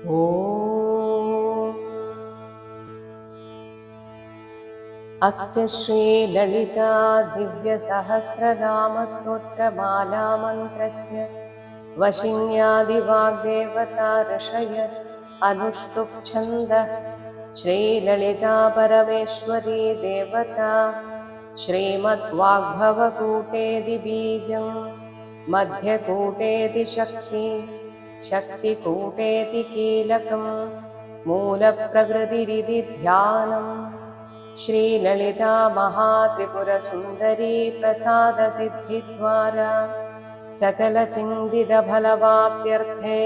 ॐ अस्य श्रीललिता दिव्यसहस्रनामस्तोत्रमालामन्त्रस्य वशिन्यादिवाग्देवता ऋषय अनुष्टुप्छन्दः श्रीललिता परमेश्वरी देवता श्रीमद्वाग्भवकूटेदि बीजं मध्यकूटेदि शक्ति शक्तिकूटेति कीलकं मूलप्रकृतिरिति ध्यानम् श्रीललिता महात्रिपुरसुन्दरी प्रसादसिद्धिद्वारा सकलचिन्तितफलवाप्त्यर्थे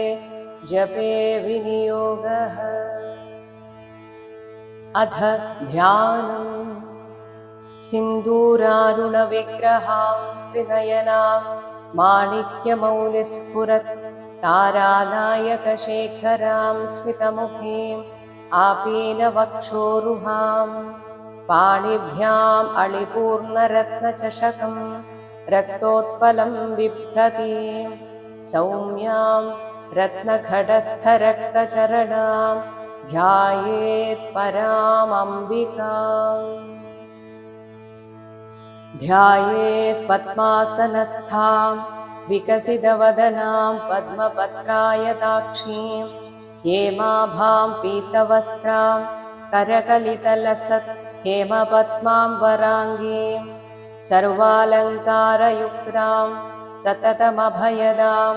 जपे विनियोगः। अथ ध्यानम्। सिन्दूरारुणविग्रहां त्रिनयनां माणिक्यमौलिस्फुरत् तारानायकशेखरां स्मितमुखीम् आपीनवक्षोरुहां पाणिभ्याम् अळिपूर्णरत्नचषकं रक्तोत्पलं बिभ्रतीं सौम्यां रत्नखडस्थरक्तचरणां ध्यायेत् परामम्बिकाम्। ध्यायेत् पद्मासनस्थां विकसितवदनां पद्मपत्रायताक्षीं हेमाभां पीतवस्त्रां करकलितलसत् हेमपद्माम्बराङ्गीं सर्वालङ्कारयुक्तां सततमभयदां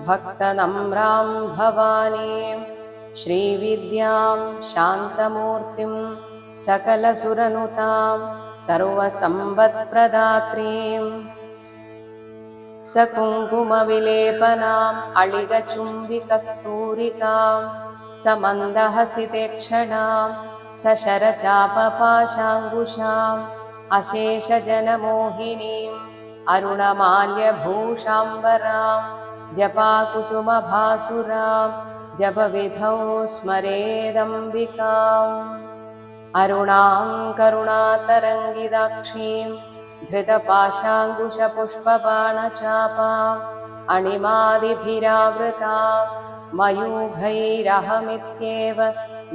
भक्तनम्रां भवानीं श्रीविद्यां शान्तमूर्तिं सकलसुरनुतां सर्वसम्पत्प्रदात्रीं सकुङ्कुमविलेपनाम् अळिगचुम्बिकस्तूरिकां समन्दहसितेक्षणां सशरचापपाशाङ्कुशाम् अशेषजनमोहिनीम् अरुणमाल्यभूषाम्बरां जपाकुसुमभासुरां जपविधौ स्मरेदम्बिकाम्। अरुणां करुणातरङ्गिताक्षीं धृतपाशाङ्कुशपुष्पबाणचापाम् अणिमादिभिरावृतां मयूखैरहमित्येव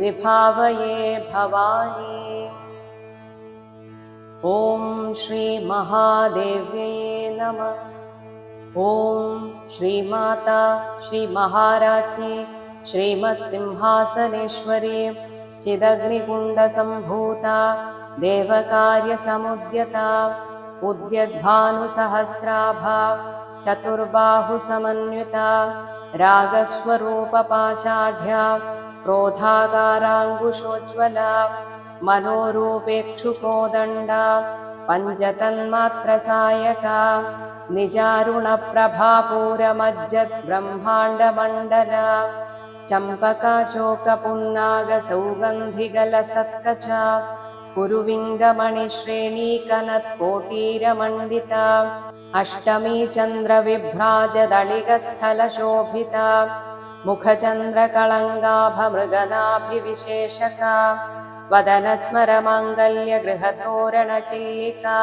विभावये भवानी। ॐ श्रीमहादेव्यै नमः। ॐ श्रीमाता श्रीमहाराज्ञी श्रीमत्सिंहासनेश्वरी चिदग्निकुण्डसम्भूता देवकार्यसमुद्यता उद्यद्भानुसहस्राभा चतुर्बाहुसमन्विता रागस्वरूपपाषाढ्या क्रोधाकाराङ्कुशोज्ज्वला मनोरूपेक्षुकोदण्डा पञ्चतन्मात्रसायका निजारुणप्रभापूरमज्जद्ब्रह्माण्डमण्डला चम्पकाशोकपुन्नागसौगन्धिगलसत्कचा कुरुविन्दमणिश्रेणीकनत्कोटीरमण्डिता अष्टमी चन्द्रविभ्राजदळिगस्थलशोभिता मुखचन्द्रकळङ्गाभमृगनाभिविशेषका वदनस्मरमाङ्गल्यगृहतोरणचिल्लिका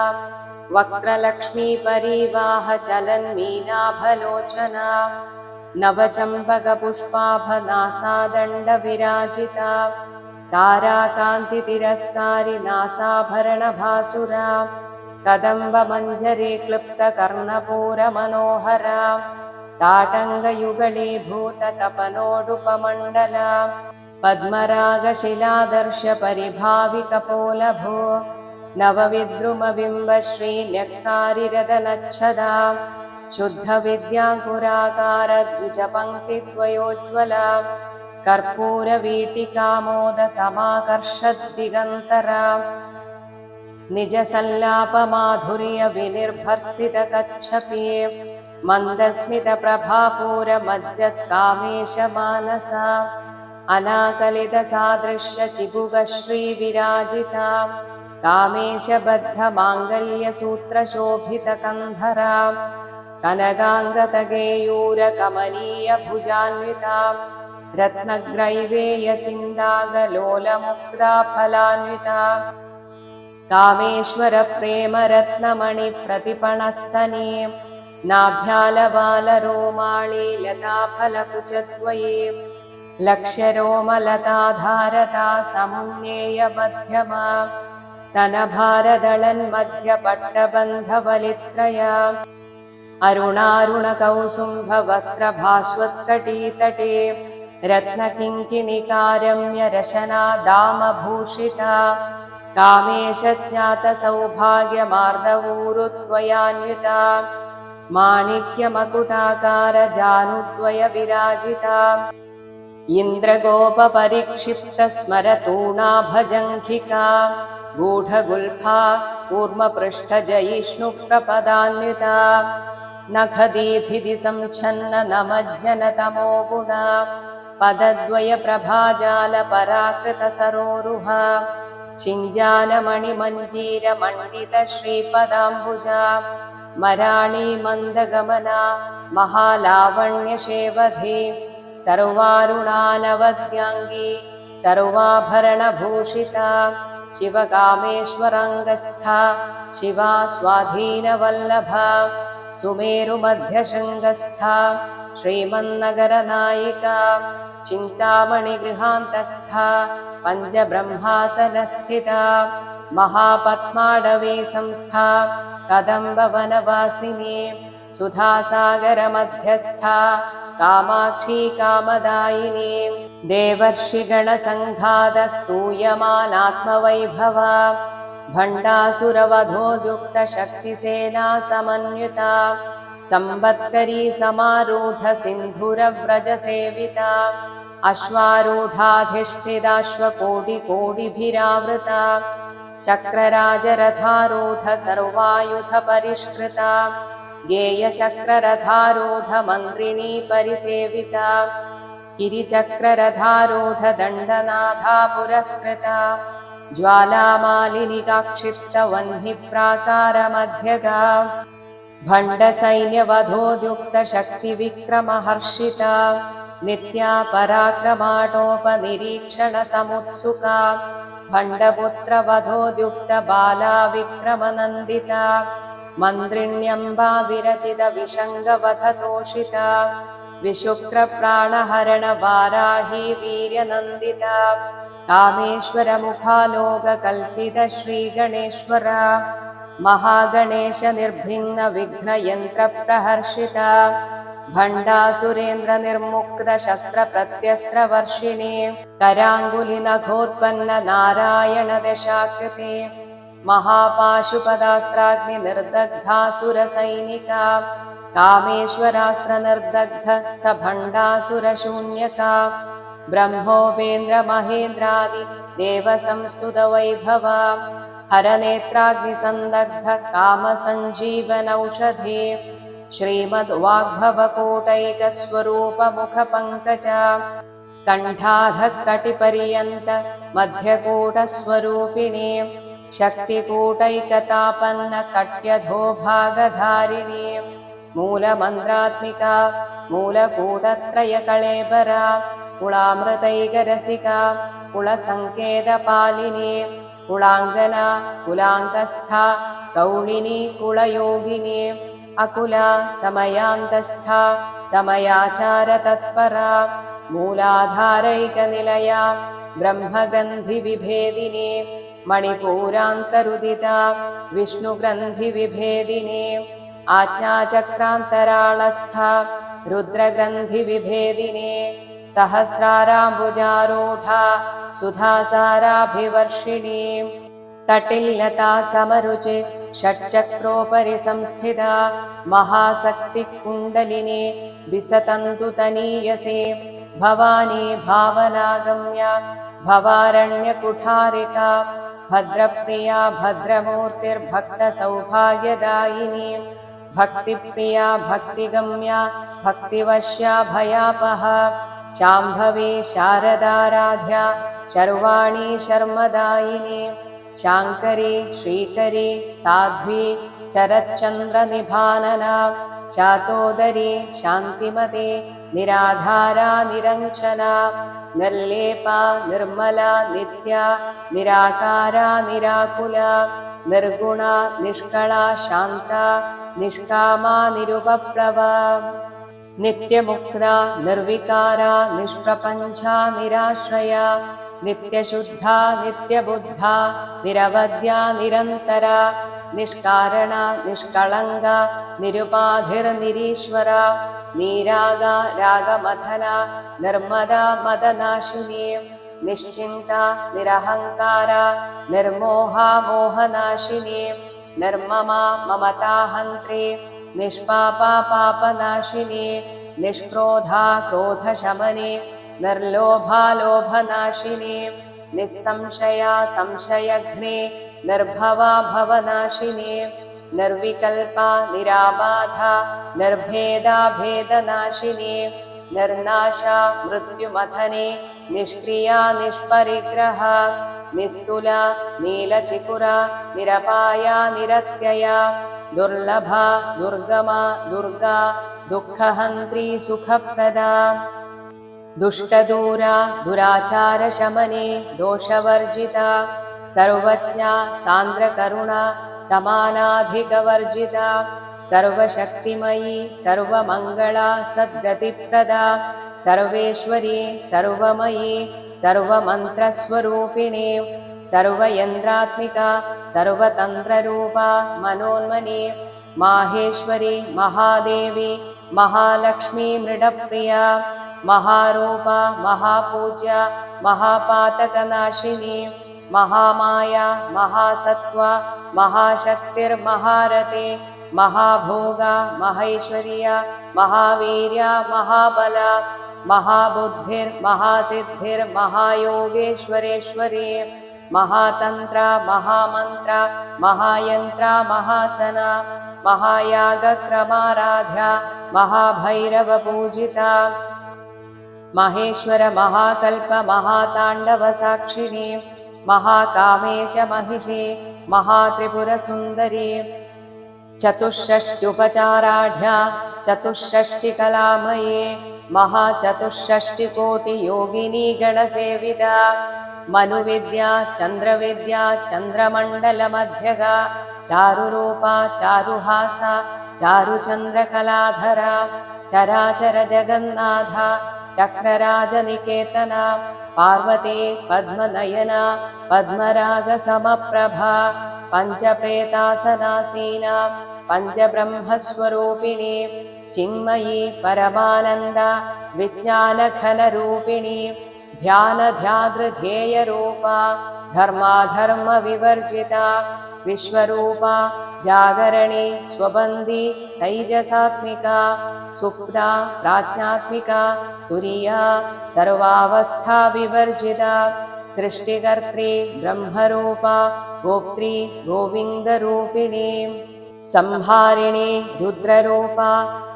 वक्रलक्ष्मीपरीवाहचलन्मीनाभलोचना नवचम्पकपुष्पाभनासादण्डविराजिता ताराकान्तितिरस्कारि नासाभरणभासुरा कदम्बमञ्जरी क्लुप्तकर्णपूरमनोहरा ताटङ्गयुगलीभूततपनोडुपमण्डला पद्मरागशिलादर्शपरिभाविकपोलभो नवविद्रुमबिम्बश्रीन्यक्तारिरदनच्छदा शुद्धविद्याङ्कुराकारद्विजपङ्क्तिद्वयोज्ज्वला कर्पूरवीटिकामोदसमाकर्षद्दिगन्तरा निजसल्लापमाधुर्यविनिर्भर्सितकच्छपी मन्दस्मितप्रभापूरमज्जत्कामेशमानसा अनाकलितसादृश्यचिबुगश्रीविराजिता कामेशबद्धमाङ्गल्यसूत्रशोभितकन्धरा कनकाङ्गतगेयूरकमनीयभुजान्विता रत्नग्रैवेयचिन्तागलोलमुक्ताफलान्विता कामेश्वरप्रेमरत्नमणिप्रतिपणस्तनीं नाभ्यालबालरोमाळी लताफलकुचद्वये लक्ष्यरोमलताधारता समुन्नेयमध्यमा स्तनभारदळन्मध्यपट्टबन्धवलित्रया अरुणारुणकौसुम्भवस्त्रभास्वत्कटीतटे रत्नकिङ्किणिकारम्यरशना दामभूषिता कामेशज्ञातसौभाग्यमार्दवूरुत्वयान्विता माणिक्यमकुटाकारजानुद्वयविराजिता इन्द्रगोपपरिक्षिप्तस्मरतूणाभजङ्घिका गूढगुल्फा कूर्मपृष्ठजयिष्णुप्रपदान्विता नखदीधिति संच्छन्न नमज्जनतमो गुणा पदद्वयप्रभाजालपराकृतसरोरुहा चिञ्जानमणिमञ्जीरमण्डितश्रीपदाम्बुजा मराळी मन्दगमना महालावण्यशेवधे सर्वारुणानवद्याङ्गी सर्वाभरणभूषिता शिवकामेश्वराङ्गस्था शिवा स्वाधीनवल्लभा सुमेरुमध्यशृङ्गस्था श्रीमन्नगरनायिका चिन्तामणिगृहान्तस्था पञ्चब्रह्मासनस्थिता महापद्माडवी संस्था कदम्बवनवासिनी सुधासागरमध्यस्था कामाक्षी कामदायिनी देवर्षिगणसङ्घातस्तूयमानात्मवैभवा भण्डासुरवधोद्युक्तशक्तिसेना समन्विता संवत्करी समारूढसिन्धुरव्रजसेविता अश्वारूढाधिष्ठिताश्वकोटिकोटिभिरावृता चक्रराजरथारूढ सर्वायुधपरिष्कृता गेयचक्ररथारूढमन्त्रिणी परिसेविता गिरिचक्ररथारूढ दण्डनाथा पुरस्कृता ज्वालामालिनिकाक्षिप्तवह्निप्राकारमध्यगा भण्डसैन्यवधोद्युक्तशक्तिविक्रमहर्षिता नित्या पराक्रमाटोपनिरीक्षणसमुत्सुका भण्डपुत्रवधोद्युक्तबाला विक्रमनन्दिता मन्त्रिण्यम्बा विरचितविषङ्गवधतोषिता विशुक्रप्राणहरणवाराही वीर्यनन्दिता कामेश्वरमुखालोककल्पितश्रीगणेश्वरा महागणेशनिर्भिन्नविघ्नयन्त्रप्रहर्षिता भण्डासुरेन्द्रनिर्मुक्तशस्त्रप्रत्यस्त्रवर्षिणी कराङ्गुलिनखोत्पन्ननारायणदशाकृते महापाशुपदास्त्राग्निनिर्दग्धासुरसैनिका कामेश्वरास्त्रनिर्दग्ध स भण्डासुरशून्यका ब्रह्मोपेन्द्रमहेन्द्रादि देवसंस्तुतवैभवा हरनेत्राग्निसन्दग्ध कामसञ्जीवनौषधे श्रीमद्वाग्भवकोटैकस्वरूपमुखपङ्कजा कण्ठाधःकटिपर्यन्त मध्यकूटस्वरूपिणे शक्तिकूटैकतापन्नकट्यधोभागधारिणे मूलमन्त्रात्मिका मूलकूटत्रयकळेबरा कुलामृतैकरसिका कुलसङ्केतपालिनी कुलाङ्गना कुलान्तस्था कौलिनी कुलयोगिनी अकुला समयान्तस्था समयाचारतत्परा मूलाधारैकनिलया ब्रह्मग्रन्थिविभेदिनी मणिपूरान्तरुदिता विष्णुग्रन्थिविभेदिनी आज्ञाचक्रान्तराळस्था रुद्रग्रन्थिविभेदिनी सहस्राराम्बुजारूढा सुधासाराभिवर्षिणी तटिल्लता समरुचि षट्चक्रोपरि संस्थिता महाशक्तिकुण्डलिनी विसतन्तुतनीयसे भवानी भावनागम्या भवारण्यकुठारिका भद्रप्रिया भद्रमूर्तिर्भक्तसौभाग्यदायिनी भक्तिप्रिया भक्तिगम्या भक्तिवश्या भयापहा शाम्भवी शारदाराध्या शर्वाणी शर्मदायिनी शाङ्करी श्रीकरी साध्वी शरच्चन्द्रनिभानना चातोदरी शान्तिमती निराधारा निरञ्जना निर्लेपा निर्मला नित्या निराकारा निराकुला निर्गुणा निष्कला शान्ता निष्कामा निरुपप्लवा नित्यमुक्ता निर्विकारा निष्प्रपञ्चा निराश्रया नित्यशुद्धा नित्यबुद्धा निरवध्या निरन्तरा निष्कारणा निष्कळङ्गा निरुपाधिर्निरीश्वरा नीरागा रागमथना निर्मदा मदनाशिनी निश्चिन्ता निरहङ्कारा निर्मोहा मोहनाशिनी निर्ममा ममताहन्त्री निष्पापा पापनाशिनी निष्क्रोधा क्रोधशमनी निर्लोभा लोभनाशिनी निस्संशया संशयघ्ने निर्भवा भवनाशिनी निर्विकल्पा निराबाधा निर्भेदा भेदनाशिनी निर्नाशा मृत्युमथने निष्क्रिया निष्परिग्रहा निस्तुला नीलचिकुरा निरपाया निरत्यया दुर्लभा दुर्गमा दुर्गा दुःखहन्त्री सुखप्रदा दुष्टदूरा दुराचारशमने दोषवर्जिता सर्वज्ञा सान्द्रकरुणा समानाधिकवर्जिता सर्वशक्तिमयी सर्वमङ्गला सद्गतिप्रदा सर्वेश्वरी सर्वमयी सर्वमन्त्रस्वरूपिणी सर्वयन्त्रात्मिका सर्वतन्त्ररूपा मनोन्मनी माहेश्वरी महादेवी महालक्ष्मी मृडप्रिया महारूपा महापूज्या महापातकनाशिनी महामाया महासत्त्वा महाशक्तिर्महारते महाभोगा महैश्वर्या महावीर्या महाबला महाबुद्धिर्महासिद्धिर्महायोगेश्वरेश्वरी महातन्त्रा महामन्त्रा महायन्त्रा महासना महायागक्रमाराध्या महाभैरवपूजिता महेश्वर महाकल्प महाताण्डवसाक्षिणी महाकामेश महिषी महात्रिपुरसुन्दरी चतुष्षष्ट्युपचाराढ्या चतुष्षष्टिकलामये महाचतुष्षष्टिकोटियोगिनी गणसेविता मनुविद्या चन्द्रविद्या चन्द्रमण्डलमध्यगा चारुरूपा चारुहासा चारुचन्द्रकलाधरा चराचर जगन्नाथा चक्रराजनिकेतना पार्वती पद्मनयना पद्मरागसमप्रभा पञ्चप्रेतासनासीना पञ्चब्रह्मस्वरूपिणी चिन्मयी परमानन्दा विज्ञानघनरूपिणी ध्यानध्यादृध्येयरूपा धर्माधर्मविवर्जिता विश्वरूपा जागरणी स्वबन्दी तैजसात्मिका सुप्ता प्राज्ञात्मिका तुरीया सर्वावस्था विवर्जिता सृष्टिकर्त्री ब्रह्मरूपा गोप्त्री गोविन्दरूपिणी संहारिणी रुद्ररूपा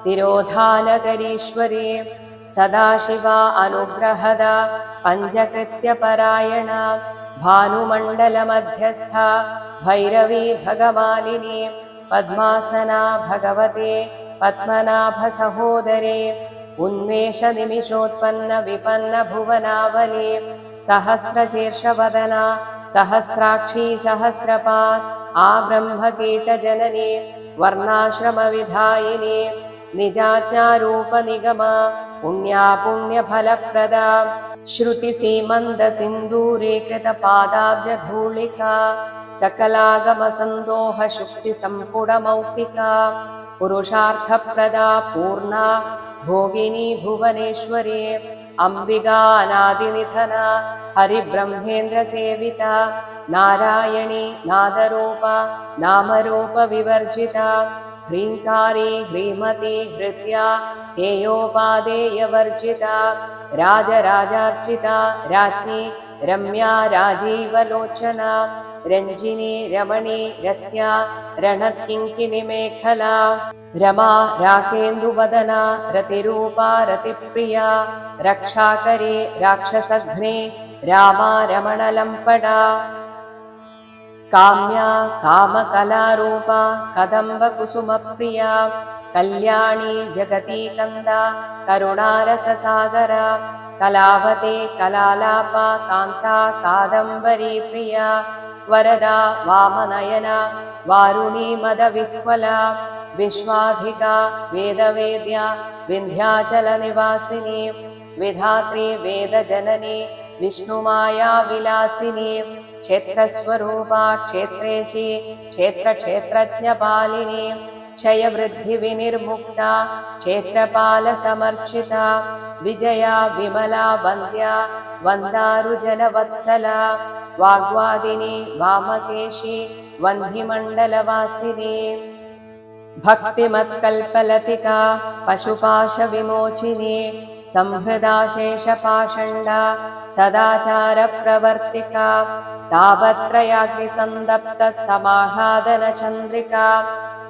तिरोधानकरीश्वरी सदाशिवा अनुग्रहदा पञ्चकृत्यपरायणा भानुमण्डलमध्यस्था भैरवी भगमालिनी पद्मासना भगवते पद्मनाभसहोदरे उन्मेषनिमिषोत्पन्न विपन्न भुवनावली सहस्रशीर्षवदना सहस्राक्षी सहस्रपात् आब्रह्मकीटजननी वर्णाश्रमविधायिनी निजाज्ञारूपनिगमा पुण्या पुण्यफलप्रदा श्रुतिसीमन्दसिन्दूरीकृतपादाब्जधूलिका सकलागमसन्दोहशुक्तिसम्पुटमौक्तिका पुरुषार्थप्रदा पूर्णा भोगिनी भुवनेश्वरी अम्बिका अनादिनिधना हरिब्रह्मेन्द्रसेविता नारायणी नादरूपा नामरूपविवर्जिता ह्रीङ्कारी ह्रीमती हृद्या हेयोपादेयवर्जिता राजराजार्चिता राज्ञी रम्या राजीवलोचना रञ्जिनी रमणी रस्या रणत्किङ्किणिमेखला रमा राकेन्दुवदना रतिरूपा रतिप्रिया रक्षाकरी राक्षसघ्ने रामा रमणलम्पडा काम्या कामकलारूपा कदम्बकुसुमप्रिया कल्याणी जगतीकन्दा करुणारससागरा कलावते कलालापा कान्ता कादम्बरी प्रिया वरदा वामनयना वारुणी मदविह्वला विश्वाधिका वेदवेद्या विन्ध्याचलनिवासिनी विधात्री वेदजननी विष्णुमाया विलासिनी क्षेत्रस्वरूपा क्षेत्रेशी क्षेत्रक्षेत्रज्ञपालिनी क्षयवृद्धिविनिर्मुक्ता क्षेत्रपालसमर्चिता विजया विमला वन्द्या वन्दारुजनवत्सला वाग्वादिनी वामकेशी वह्निमण्डलवासिनी भक्तिमत्कल्पलतिका पशुपाशविमोचिनी संहृदा शेषपाषण्डा सदाचारप्रवर्तिका तापत्रयाग्निसन्दप्तः समाह्लादनचन्द्रिका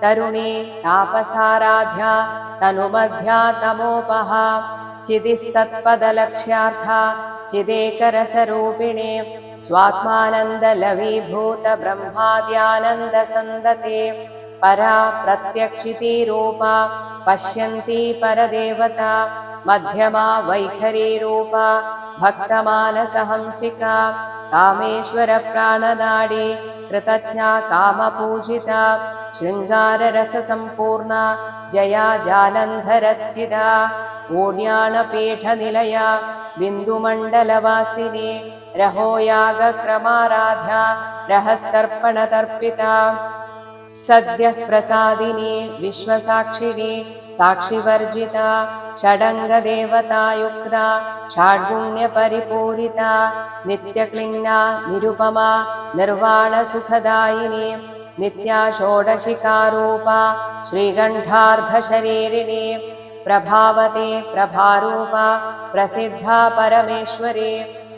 तरुणी तापसाराध्या तनुमध्या तमोपहा चिदिस्तत्पदलक्ष्यार्था चिदेकरसरूपिणे स्वात्मानन्दलवीभूतब्रह्माद्यानन्दसन्दते परा प्रत्यक्षितीरूपा पश्यन्ती परदेवता मध्यमा वैखरीरूपा भक्तमानसहंसिका कामेश्वरप्राणनाडी कृतज्ञा कामपूजिता शृङ्गाररससम्पूर्णा जया जालन्धरस्थिता ऊर्याणपीठनिलया बिन्दुमण्डलवासिनी रहोयागक्रमाराध्या रहस्तर्पणतर्पिता सद्यः प्रसादिनी विश्वसाक्षिणी साक्षिवर्जिता षडङ्गदेवतायुक्ता षाड्गुण्यपरिपूरिता नित्यक्लिन्ना निरुपमा निर्वाणसुखदायिनी नित्या षोडशिकारूपा श्रीगण्ठार्धशरीरिणी प्रभावते प्रभारूपा प्रसिद्धा परमेश्वरी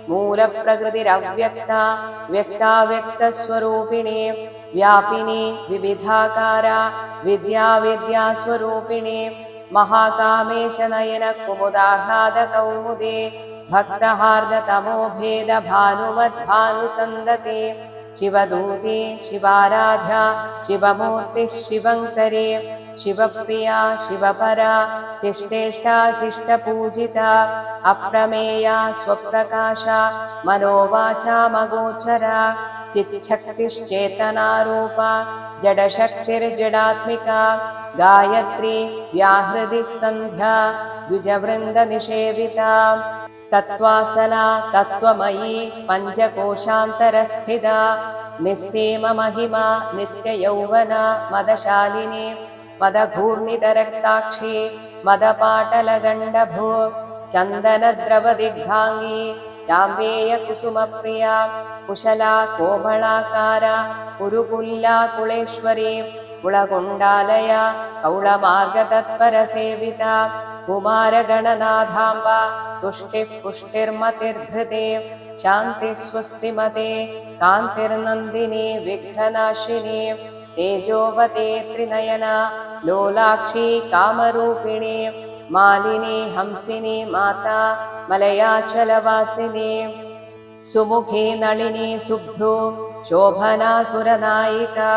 मूलप्रकृतिरव्यक्ता व्यक्ताव्यक्तस्वरूपिणी व्यापिनी विविधाकारा विद्याविद्यास्वरूपिणी महाकामेशनयनकुमुदाह्लादकौमुदे भक्तहार्दतमोभेदभानुमद्भानुसन्दते शिवदूते शिवाराध्या शिवमूर्तिः शिवङ्करे शिवप्रिया शिवपरा शिष्टेष्टा शिष्टपूजिता अप्रमेया स्वप्रकाशा मनोवाचा मगोचरा चिच्छक्तिश्चेतनारूपा जडशक्तिर्जडात्मिका गायत्री व्याहृदिः सन्ध्या द्विजवृन्दनिषेविता तत्त्वासना तत्त्वमयी पञ्चकोशान्तरस्थिता निस्सीममहिमा नित्ययौवना मदशालिनी मदघूर्णितरक्ताक्षी मदपाटलगण्डभू चन्दनद्रवदिग्धाङ्गी चाम्बेयकुसुमप्रिया कुशला कोमलाकारा कुरुकुल्ला कुलेश्वरी कुलकुण्डालया कौलमार्गतत्परसेविता कुमारगणनाथाम्बा तुष्टिः पुष्टिर्मतिर्धृते शान्तिः स्वस्तिमते कान्तिर्नन्दिनी विघ्ननाशिनी तेजोवते त्रिनयना लोलाक्षी कामरूपिणी मालिनी हंसिनी माता मलयाचलवासिनी सुमुखी नलिनी शुभ्रू शोभना सुरनायिका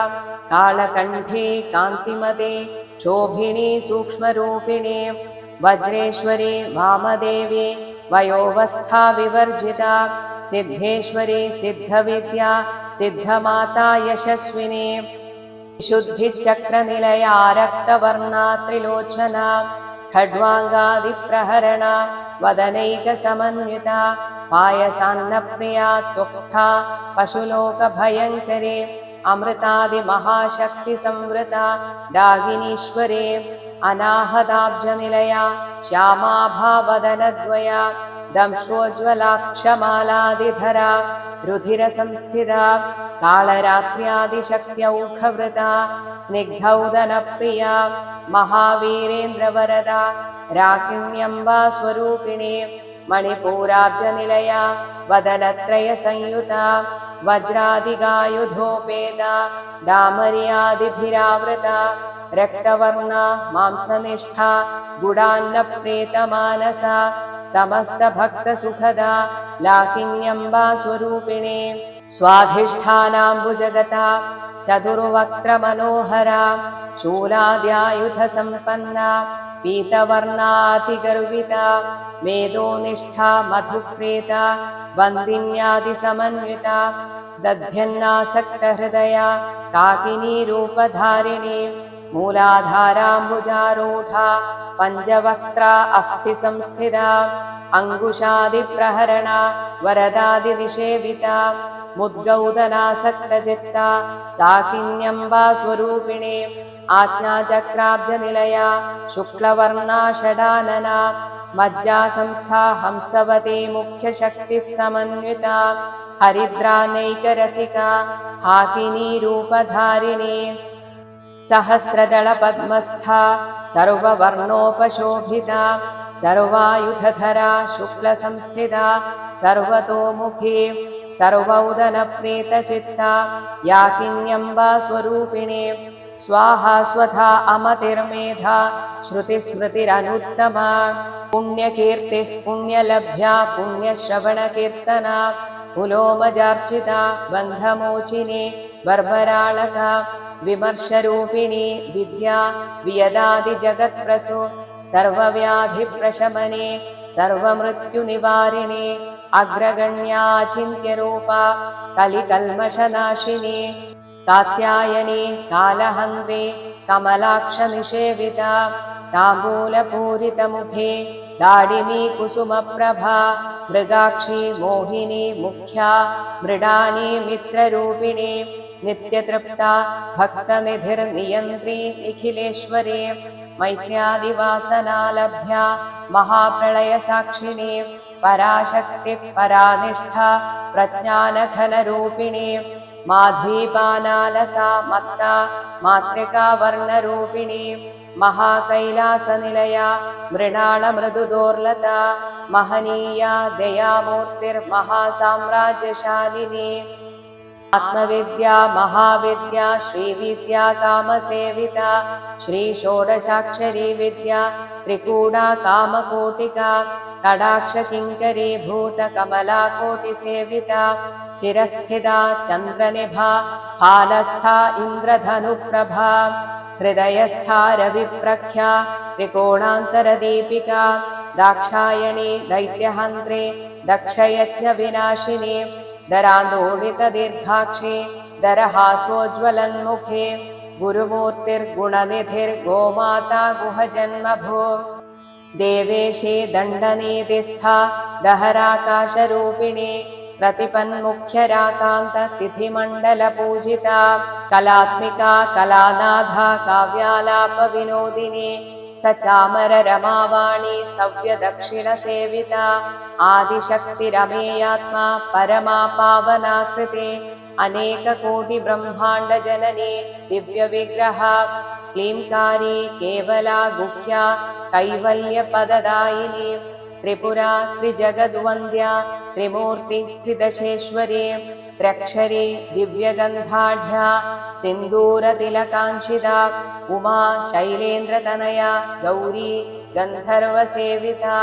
कालकण्ठी कान्तिमते शोभिनी सूक्ष्मरूपिणी वज्रेश्वरी वामदेवी वयोवस्था विवर्जिता सिद्धेश्वरी सिद्धविद्या सिद्धमाता यशस्विनी शुद्धिचक्रनिलया रक्तवर्णा त्रिलोचना खड्वाङ्गादिप्रहरणा वदनैकसमन्विता पायसान्नप्रिया त्वक्स्था पशुलोकभयङ्करे अमृतादिमहाशक्तिसंवृता डागिनीश्वरे अनाहताब्जनिलया श्यामाभावदनद्वया दंशोज्ज्वलाक्षमालादिधरा रुधिरसंस्थिता कालरात्र्यादिशक्त्यौखवृता स्निग्धौदनप्रिया महावीरेन्द्रवरदा राकिण्यम्बा स्वरूपिणी मणिपूराब्जनिलया वदनत्रयसंयुता वज्रादिगायुधोपेता डामर्यादिभिरावृता रक्तवर्णा मांसनिष्ठा गुडान्नप्रेतमानसा समस्तभक्तसुखदा लाकिन्यम्बा स्वरूपिणे स्वाधिष्ठानाम्बुजगता चतुर्वक्त्रमनोहरा शूलाद्यायुधसम्पन्ना पीतवर्णातिगर्विता मेदोनिष्ठा मधुप्रेता वन्दिन्यादिसमन्विता दध्यन्नासक्तहृदया काकिनी रूपधारिणी मूलाधाराम्बुजारूढा पञ्चवक्त्रा अस्थिसंस्थिता अङ्कुशादिप्रहरणा वरदादिनिषेविता मुद्गौदनासक्तचित्ता साकिन्यम्बा स्वरूपिणे आज्ञाचक्राब्जनिलया शुक्लवर्णा षडानना मज्जासंस्था हंसवती मुख्यशक्तिः समन्विता हरिद्रानैकरसिका हाकिनी रूपधारिणी सहस्रदलपद्मस्था सर्ववर्णोपशोभिता सर्वायुधधरा शुक्लसंस्थिता सर्वतोमुखी सर्वौदनप्रीतचित्ता याकिन्यम्बा स्वरूपिणे स्वाहा स्वधा अमतिर्मेधा श्रुतिस्मृतिरनुत्तमा पुण्यकीर्तिः पुण्यलभ्या पुण्यश्रवणकीर्तना पुलोमजार्चिता बन्धमोचिनी बर्बराळका विमर्शरूपिणी विद्या वियदादिजगत्प्रसु सर्वव्याधिप्रशमने सर्वमृत्युनिवारिणे अग्रगण्या चिन्त्यरूपा कलिकल्मषनाशिनी कात्यायनी कालहन्त्री कमलाक्षनिषेविता ताम्बूलपूरितमुखे दाडिमी कुसुमप्रभा मृगाक्षी मोहिनी मुख्या मृडानी मित्ररूपिणी नित्यतृप्ता भक्तनिधिर्नियन्त्री निखिलेश्वरी मैत्र्यादिवासनालभ्या महाप्रलयसाक्षिणी पराशक्तिः परानिष्ठा प्रज्ञानघनरूपिणी माध्वीपानालसा मत्ता मातृकावर्णरूपिणी महाकैलासनिलया मृणालमृदुदोर्लता महनीया दयामूर्तिर्महासाम्राज्यशालिनी आत्मविद्या महाविद्या श्रीविद्या कामसेविता श्रीषोडशाक्षरी विद्या त्रिकूटा कामकोटिका कडाक्षकिङ्करी भूतकमलाकोटिसेविता चिरस्थिता चन्द्रनिभा फालस्था इन्द्रधनुप्रभा हृदयस्था रविप्रख्या त्रिकोणान्तरदीपिका दाक्षायणी दैत्यहन्त्री दक्षयज्ञविनाशिनी दरान्दोलितदीर्घाक्षी दरहासोज्ज्वलन्मुखे गुरुमूर्तिर्गुणनिधिर्गोमाता गुहजन्मभो देवेशी दण्डनीतिस्था दहराकाशरूपिणी प्रतिपन्मुख्यराकान्ततिथिमण्डलपूजिता कलात्मिका कलानाथा काव्यालापविनोदिनी सचामररमावाणी सव्यदक्षिणसेविता आदिशक्तिरमेयात्मा परमा पावनाकृते अनेककोटिब्रह्माण्डजननी दिव्यविग्रहा क्लींकारी केवला गुह्या कैवल्यपददायिनी त्रिपुरा त्रिजगद्वन्द्या त्रिमूर्ति त्रिदशेश्वरी त्र्यक्षरी दिव्यगन्धाढ्या सिन्दूरतिलकाञ्चिता उमा शैलेन्द्रतनया गौरी गन्धर्वसेविता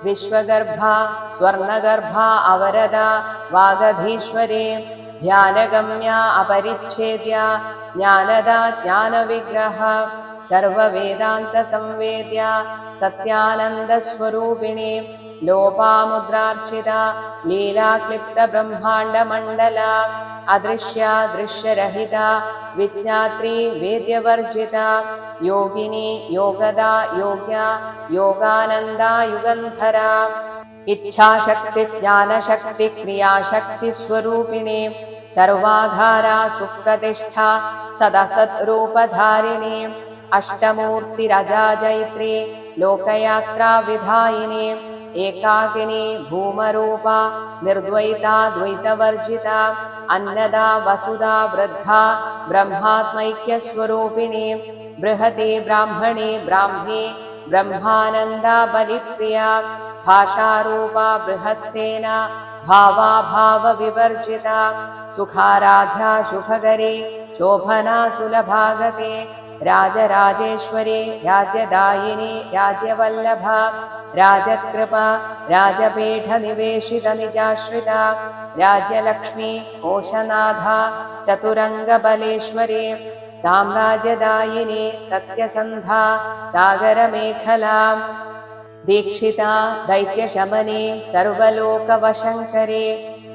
विश्वगर्भा स्वर्णगर्भा अवरदा वागधीश्वरी ध्यानगम्या अपरिच्छेद्या ज्ञानदा ज्ञानविग्रहा सर्ववेदान्तसंवेद्या सत्यानन्दस्वरूपिणी लोपामुद्रार्चिता लीलाक्लिप्तब्रह्माण्डमण्डला अदृश्या दृश्यरहिता विज्ञात्री वेद्यवर्जिता योगिनी योगदा योग्या योगानन्दा युगन्धरा इच्छाशक्ति ज्ञानशक्ति क्रियाशक्तिस्वरूपिणी सर्वाधारा सुप्रतिष्ठा सदसद्रूपधारिणी अष्टमूर्तिरजाजैत्री लोकयात्रा विधायिनी एकाकिनी भूमरूपा निर्द्वैता द्वैतवर्जिता अन्नदा वसुधा वृद्धा ब्रह्मात्मैक्यस्वरूपिणी बृहती ब्राह्मणी ब्राह्मी ब्रह्मानन्दा बलिप्रिया भाषारूपा बृहत्सेना भावाभावविवर्जिता सुखाराध्या शुभकरी शोभना सुलभागते राजराजेश्वरी राज्यदायिनी राज्यवल्लभा राजत्कृपा राजपीठनिवेशितनिजाश्रिता राज्यलक्ष्मी कोशनाथा चतुरङ्गबलेश्वरी साम्राज्यदायिनी सत्यसन्धा सागरमेखला दीक्षिता दैत्यशमनी सर्वलोकवशङ्करी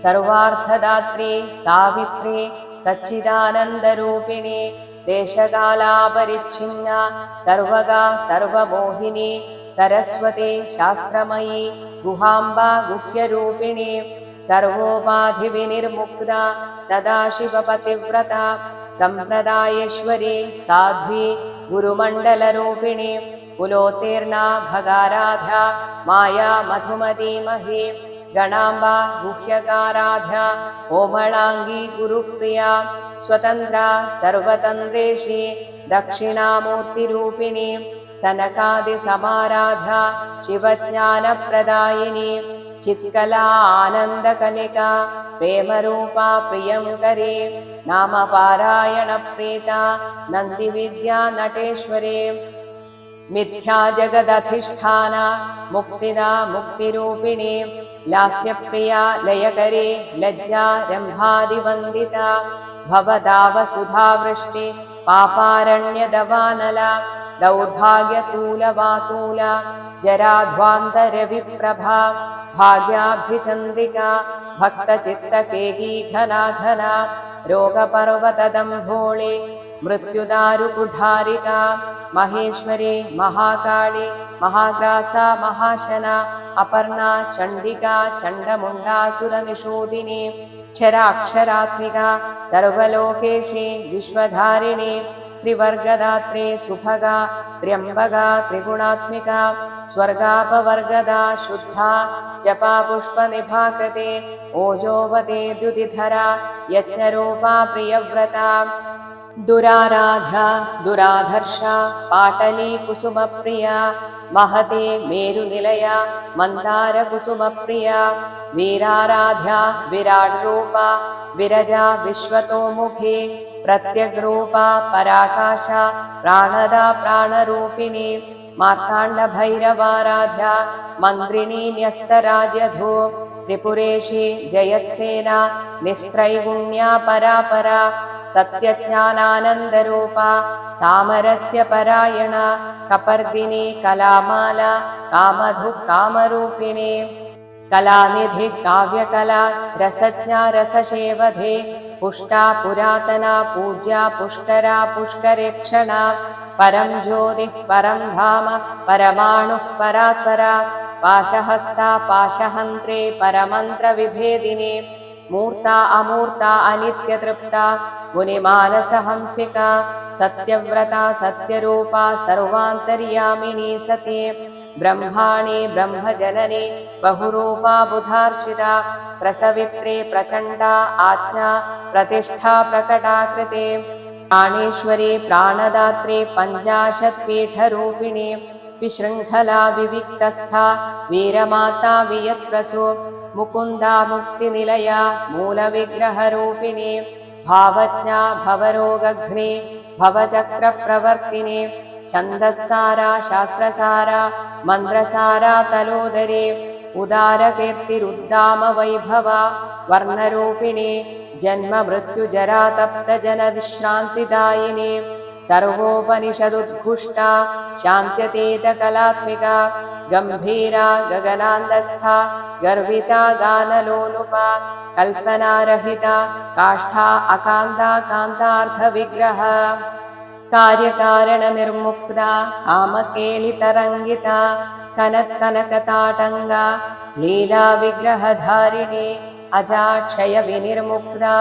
सर्वार्थदात्री सावित्री सच्चिदानन्दरूपिणी देशकालापरिच्छिन्ना सर्वगा सर्वमोहिनी सरस्वती शास्त्रमयी गुहाम्बा गुह्यरूपिणी सर्वोपाधिविनिर्मुक्ता सदाशिवपतिव्रता सम्प्रदायेश्वरी साध्वी गुरुमण्डलरूपिणी कुलोत्तीर्णा भगाराध्या माया मधुमतीमही गणाम्बा गुह्यकाराध्या कोमलाङ्गी गुरुप्रिया स्वतन्त्रा सर्वतन्त्रेशी दक्षिणामूर्तिरूपिणी सनकादिसमाराध्या शिवज्ञानप्रदायिनी चित्कला आनन्दकलिका प्रेमरूपा प्रियङ्करी नामपारायणप्रीता नन्दिविद्या नटेश्वरी मिथ्या जगदधिष्ठाना मुक्तिदा मुक्तिरूपिणी लास्यप्रिया लयकरी लज्जा रम्भादिवन्दिता भवदावसुधावृष्टि पापारण्यदवानला दौर्भाग्यतूलवातूला जराध्वान्तरविप्रभा भाग्याब्धिचन्द्रिका भक्तचित्तकेकीघनाघना रोगपर्वतदम्भोळि मृत्युदारुकुठारिका महेश्वरी महाकाली महाग्रासा महाशना अपर्णा चण्डिका चण्डमुण्डासुरनिषूदिनी क्षराक्षरात्मिका सर्वलोकेशी विश्वधारिणी त्रिवर्गदात्री सुभगा त्र्यम्बगा त्रिगुणात्मिका स्वर्गापवर्गदा शुद्धा जपा पुष्पनिभाकृते ओजोवते द्युतिधरा यज्ञरूपा प्रियव्रता दुराराध्या दुराधर्षा पाटली कुसुमप्रिया महते मेरुनिलया मन्दारकुसुमप्रिया वीराराध्या विराड्रूपा विरजा विश्वतोमुखी प्रत्यग्रूपा पराकाशा प्राणदा प्राणरूपिणी मार्ताण्डभैरवाराध्या मन्त्रिणी न्यस्तराज्यधू त्रिपुरेशी जयत्सेना निस्त्रैगुण्या परापरा सत्यज्ञानानन्दरूपा सामरस्य परायणा कपर्दिनी कलामाला कामधुः कामरूपिणी कलानिधि काव्यकला रसज्ञा रसशेवधे पुष्टा पुरातना पूज्या पुष्करा पुष्करेक्षणा परं ज्योतिः परं धाम परमाणुः परात्परा पाशहस्ता पाशहन्त्रे परमन्त्रविभेदिनी मूर्ता अमूर्ता अनित्यतृप्ता मुनिमानसहंसिका सत्यव्रता सत्यरूपा सर्वान्तर्यामिनी सती ब्रह्माणि ब्रह्मजननी बहुरूपा बुधार्चिता प्रसवित्रे प्रचण्डा आज्ञा प्रतिष्ठा प्रकटाकृते प्राणेश्वरी प्राणदात्री पञ्चाशत्पीठरूपिणी विशृङ्खला विविक्तस्था वीरमाता वियत्प्रसू मुकुन्दा मुक्तिनिलया मूलविग्रहरूपिणी भावज्ञा भवरोगघ्ने भवचक्रप्रवर्तिने छन्दस्सारा शास्त्रसारा मन्द्रसारा तलोदरे उदारकीर्तिरुद्दामवैभवा वर्णरूपिणी जन्म मृत्युजरा तप्तजनविश्रान्तिदायिनी सर्वोपनिषदुद्घुष्टा शान्त्यतीतकलात्मिका गम्भीरा गगनान्दस्था गर्विता गानलोलुपा कल्पनारहिता काष्ठा अकान्ता कान्तार्थविग्रह कार्यकारणनिर्मुक्ता कामकेलितरङ्गिता कनत्कनकताटङ्गा लीलाविग्रहधारिणी अजाक्षयविनिर्मुक्ता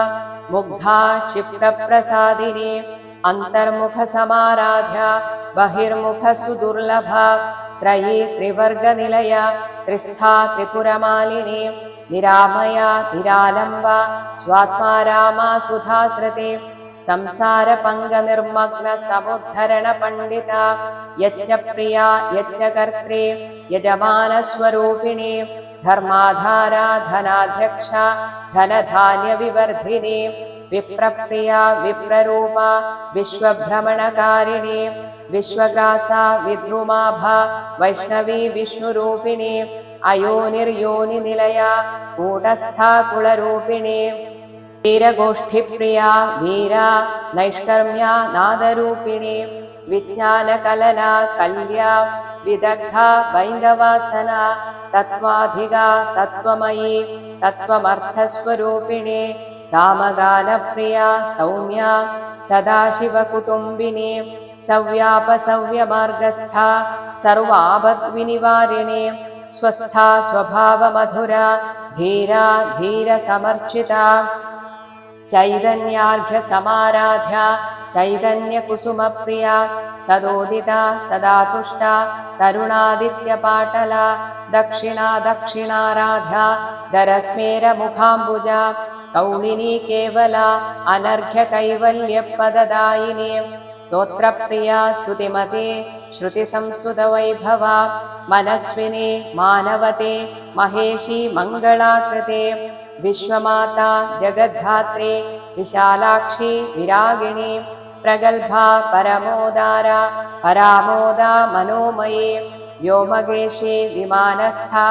मुग्धा क्षिप्रप्रसादिनी अन्तर्मुखसमाराध्या बहिर्मुखसुदुर्लभा त्रयी त्रिवर्गनिलया त्रिस्था त्रिपुरमालिनी निरामया निरालम्बा स्वात्मा रामा सुधास्रते संसारपङ्गनिर्मग्न समुद्धरणपण्डिता यज्ञप्रिया यज्ञकर्त्री यजमानस्वरूपिणी धर्माधारा धनाध्यक्षा धनधान्यविवर्धिनी विप्रप्रिया विप्ररूपा विश्वभ्रमणकारिणी विश्वग्रासा विद्रुमाभा वैष्णवी विष्णुरूपिणी अयोनिर्योनिनिलया कूटस्था कुलरूपिणी वीरगोष्ठिप्रिया वीरा नैष्कर्म्या नादरूपिणी विज्ञानकलना कल्या विदग्धा वैन्दवासना तत्त्वाधिगा तत्त्वमयी तत्त्वमर्थस्वरूपिणी सामगानप्रिया सौम्या सदाशिवकुटुम्बिने सव्यापसव्यमार्गस्था सर्वापद्विनिवारिणे स्वस्था स्वभावमधुरा धीरा धीरसमर्चिता चैतन्यार्घ्यसमाराध्या चैतन्यकुसुमप्रिया सदोदिता सदा तुष्टा तरुणादित्यपाटला दक्षिणा दक्षिणाराध्या दरस्मेरमुखाम्बुजा कौलिनी केवला अनर्घ्यकैवल्यपददायिनी स्तोत्रप्रिया स्तुतिमते श्रुतिसंस्तुतवैभवा मनस्विनी मानवते महेशी मङ्गलाकृते विश्वमाता जगद्धात्री विशालाक्षी विरागिणी प्रगल्भा परमोदारा परामोदा मनोमयी व्योमगेशी विमानस्था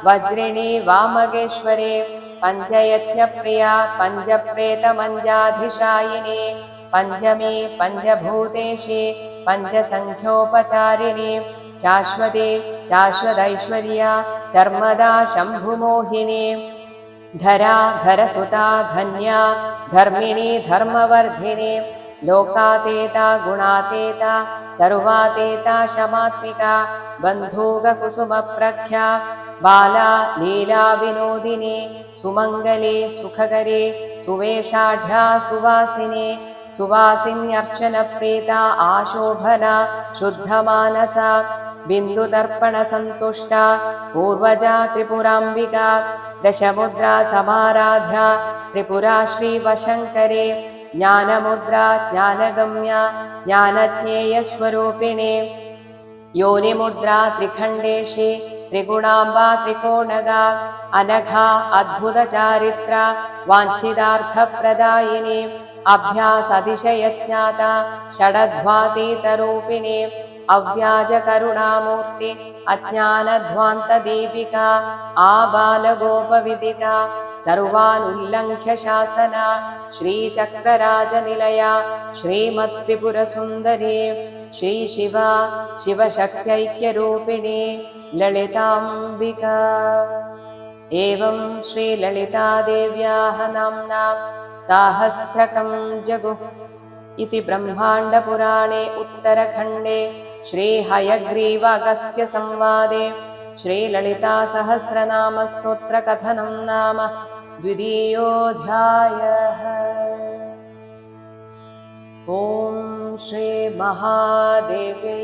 वज्रिणी वामगेश्वरी पञ्चयज्ञप्रिया पञ्चप्रेतमञ्जाधिशायिनी पञ्चमी पञ्चभूतेशी पञ्चसङ्ख्योपचारिणी शाश्वती शाश्वतैश्वर्या शर्मदा शम्भुमोहिनी धरा धरसुता धन्या धर्मिणी धर्मवर्धिनी लोकातीता गुणातीता सर्वातीता शमात्मिका बन्धूककुसुमप्रख्या बाला लीला विनोदिनी सुमङ्गली सुखकरी सुवेशाढ्या सुवासिनी सुवासिन्यर्चनप्रीता आशोभना शुद्धमानसा बिन्दुदर्पणसन्तुष्टा पूर्वजा त्रिपुराम्बिका दशमुद्रा समाराध्या त्रिपुरा श्रीवशङ्करी ज्ञानमुद्रा ज्ञानगम्या ज्ञानज्ञेयस्वरूपिणी योनिमुद्रा त्रिखण्डेशी त्रिगुणाम्बा त्रिकोणगा अनघा अद्भुतचारित्रा वाञ्छितार्थप्रदायिनी अभ्यासतिशयज्ञाता षडध्वातीतरूपिणी अव्याजकरुणामूर्ति अज्ञानध्वान्तदीपिका आबालगोपविदिता सर्वानुल्लङ्घ्य शासना श्रीचक्रराजनिलया श्रीमत्त्रिपुरसुन्दरी श्रीशिवा शिवशक्त्यैक्यरूपिणी ललिताम्बिका एवं श्रीललितादेव्याः नाम्ना साहस्रकं जगुः इति ब्रह्माण्डपुराणे उत्तरखण्डे श्रीहयग्रीवागस्त्यसंवादे श्रीललितासहस्रनामस्तोत्रकथनं नाम द्वितीयोऽध्यायः। ॐ श्रीमहादेव्यै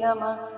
नमः।